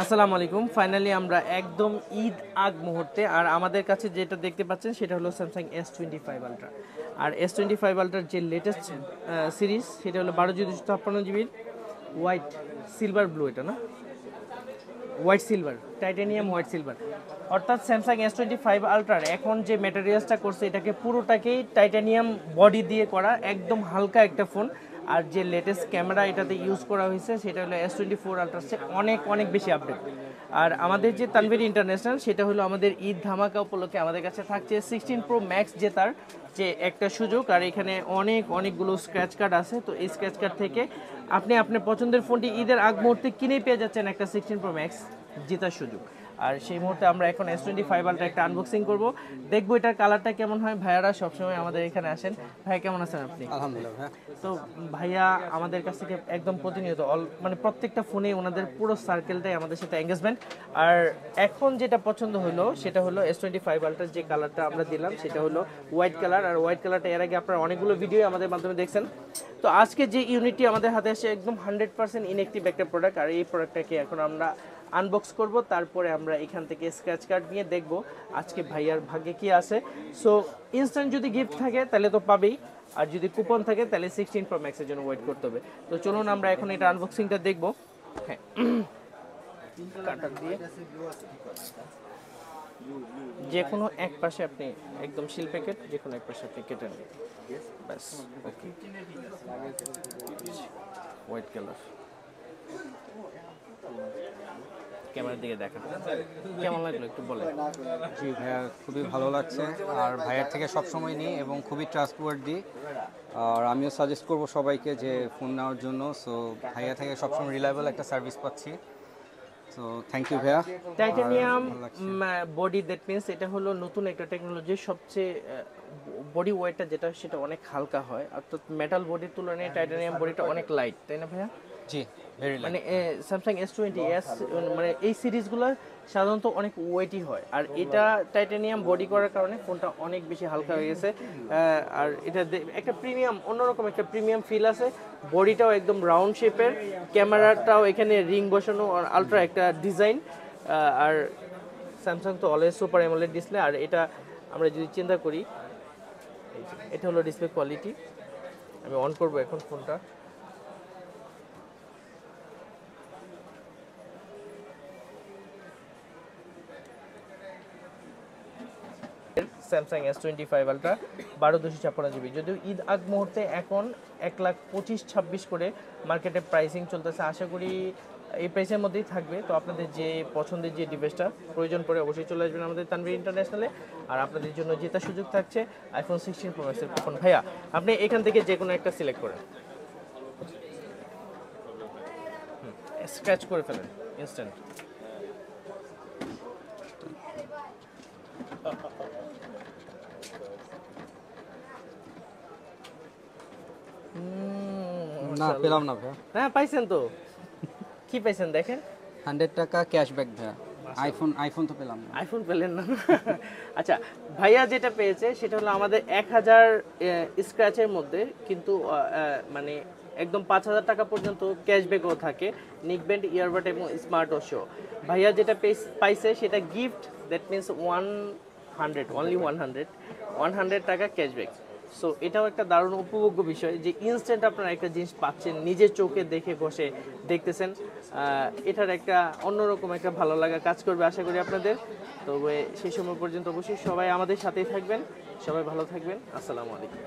আসসালামু আলাইকুম। ফাইনালি আমরা একদম ঈদ আগ মুহূর্তে, আর আমাদের কাছে যেটা দেখতে পাচ্ছেন সেটা হলো স্যামসাং S25 আলট্রা। আর S25 আলট্রার যে লেটেস্ট সিরিজ সেটা হলো 12 GB 256 GB white silver blue, এটা না white silver, titanium white silver. অর্থাৎ স্যামসাং S25 আলট্রার এখন যে ম্যাটেরিয়ালসটা করছে এটাকে পুরোটাকেই টাইটানিয়াম বডি দিয়ে করা, একদম হালকা একটা ফোন। আর যে লেটেস্ট ক্যামেরা এটাতে ইউজ করা হয়েছে সেটা হলো S24 আলট্রার চেয়ে অনেক অনেক বেশি আপডেট। আর আমাদের যে তানভীর ইন্টারন্যাশনাল, সেটা হলো আমাদের ঈদ ধামাকা উপলক্ষে আমাদের কাছে থাকছে 16 Pro Max জেতার যে একটা সুযোগ। আর এখানে অনেকগুলো স্ক্র্যাচ কার্ড আছে, তো এই স্ক্র্যাচ কার্ড থেকে আপনি আপনার পছন্দের ফোনটি ঈদের আগ মুহূর্তে কিনেই পেয়ে যাচ্ছেন একটা 16 Pro Max জেতার সুযোগ। আর সেই মুহূর্তে আমরা এখন S25 আলট্রা একটা আনবক্সিং করব, দেখবো এটার কালারটা কেমন হয়। ভাইয়ারা সবসময় আমাদের এখানে আসেন। ভাইয়া কেমন আছেন আপনি? আলহামদুলিল্লাহ ভাই। তো ভাইয়া আমাদের কাছ থেকে একদম প্রতিনিয়ত মানে প্রত্যেকটা ফোনে ওনাদের পুরো সার্কেলটাই আমাদের সাথে এঙ্গেজমেন্ট। আর এখন যেটা পছন্দ হলো সেটা হলো S25 আলট্রার যে কালারটা আমরা দিলাম সেটা হলো হোয়াইট কালার। আর হোয়াইট কালারটা এর আগে আপনারা অনেকগুলো ভিডিও আমাদের মাধ্যমে দেখছেন। তো আজকে যে ইউনিটটি আমাদের হাতে আসে একদম 100% ইনঅ্যাক্টিভ একটা প্রোডাক্ট, আর এই প্রোডাক্টটাকে এখন আমরা আনবক্স করব। তারপরে আমরা এখান থেকে স্ক্র্যাচ কার্ড নিয়ে দেখব আজকে ভাইয়ার ভাগ্যে কি আছে। সো ইনস্ট্যান্ট যদি গিফট থাকে তাহলে তো পাবেই, আর যদি কুপন থাকে তাহলে 16 Pro Max এর জন্য ওয়েট করতে হবে। তো চলুন আমরা এখন এটা আনবক্সিংটা দেখব। হ্যাঁ, কাটার দিয়ে যে কোনো এক পাশে আপনি একদম শিল প্যাকেট, যে কোনো এক পাশে আপনি কেটে নেবেন, ব্যাস। ওকে, হোয়াইট কালার, ক্যামেরার দিকে দেখা কেমন লাগলো একটু বলেন। জি ভাইয়া, খুবই ভালো লাগছে। আর ভাইয়ার থেকে সবসময় নিই এবং খুবই ট্রাস্টওয়ার্দি। আর আমিও সাজেস্ট করব সবাইকে যে ফোন নেওয়ার জন্য। সো ভাইয়া থেকে সবসময় রিলায়েবল একটা সার্ভিস পাচ্ছি। সো থ্যাংক ইউ ভাইয়া। টাইটানিয়াম বডি, দ্যাট মিনস এটা হলো নতুন একটা টেকনোলজি। সবচেয়ে বডি ওয়েটটা যেটা সেটা অনেক হালকা হয়, অর্থাৎ মেটাল বডির তুলনায় টাইটানিয়াম বডিটা অনেক লাইট, তাই না ভাইয়া? জি, ভেরি মানে স্যামসাং S20s মানে এই সিরিজগুলো সাধারণত অনেক ওয়েটি হয়, আর এটা টাইটানিয়াম বডি করার কারণে ফোনটা অনেক বেশি হালকা হয়ে গেছে। আর এটা একটা প্রিমিয়াম, অন্যরকম একটা প্রিমিয়াম ফিল আছে। বডিটাও একদম রাউন্ড শেপের, ক্যামেরাটাও এখানে রিং বসানো, আর আলট্রা একটা ডিজাইন। আর স্যামসাং তো অলওয়েজ সুপার অ্যামোলেড ডিসপ্লে। আর এটা আমরা যদি চিন্তা করি, এটা হলো ডিসপ্লে কোয়ালিটি। আমি অন করব এখন ফোনটা। স্যামসাং S25 আলট্রা 12/256 GB, যদিও ঈদ আগ মুহূর্তে এখন 1,25,26 করে মার্কেটে প্রাইসিং চলতেছে। আশা করি এই প্রাইসের মধ্যেই থাকবে। তো আপনাদের যে পছন্দের যে ডিভাইসটা প্রয়োজন পড়ে অবশ্যই চলে আসবেন আমাদের তানভীর ইন্টারন্যাশনালে। আর আপনাদের জন্য জেতার সুযোগ থাকছে iPhone 16 Pro Max এর ফোন। ভাইয়া আপনি এখান থেকে যে কোনো একটা সিলেক্ট করেন, স্ক্র্যাচ করে ফেলেন ইনস্ট্যান্ট। না, পেলাম না ভাইয়া। হ্যাঁ পাইছেন তো, কি পাইছেন দেখেন। 100 টাকা ক্যাশব্যাক ভাইয়া। আইফোন তো পেলাম না। আইফোন পেলেন না? আচ্ছা, ভাইয়া যেটা পেয়েছে সেটা হলো আমাদের 1000 স্ক্র্যাচের মধ্যে, কিন্তু মানে একদম 5000 টাকা পর্যন্ত ক্যাশব্যাকও থাকে, নিকব্যান্ড, ইয়ারবাড এবং স্মার্ট ওশো। ভাইয়া যেটা পাইছে সেটা গিফট, দ্যাট মিনস 100, অনলি 100 টাকা ক্যাশব্যাক। সো এটাও একটা দারুণ উপভোগ্য বিষয় যে ইনস্ট্যান্ট আপনারা একটা জিনিস পাচ্ছেন, নিজের চোখে দেখে বসে দেখতেছেন। এটার একটা অন্যরকম একটা ভালো লাগা কাজ করবে আশা করি আপনাদের। তবে সেই সময় পর্যন্ত অবশ্যই সবাই আমাদের সাথেই থাকবেন, সবাই ভালো থাকবেন। আসসালামু আলাইকুম।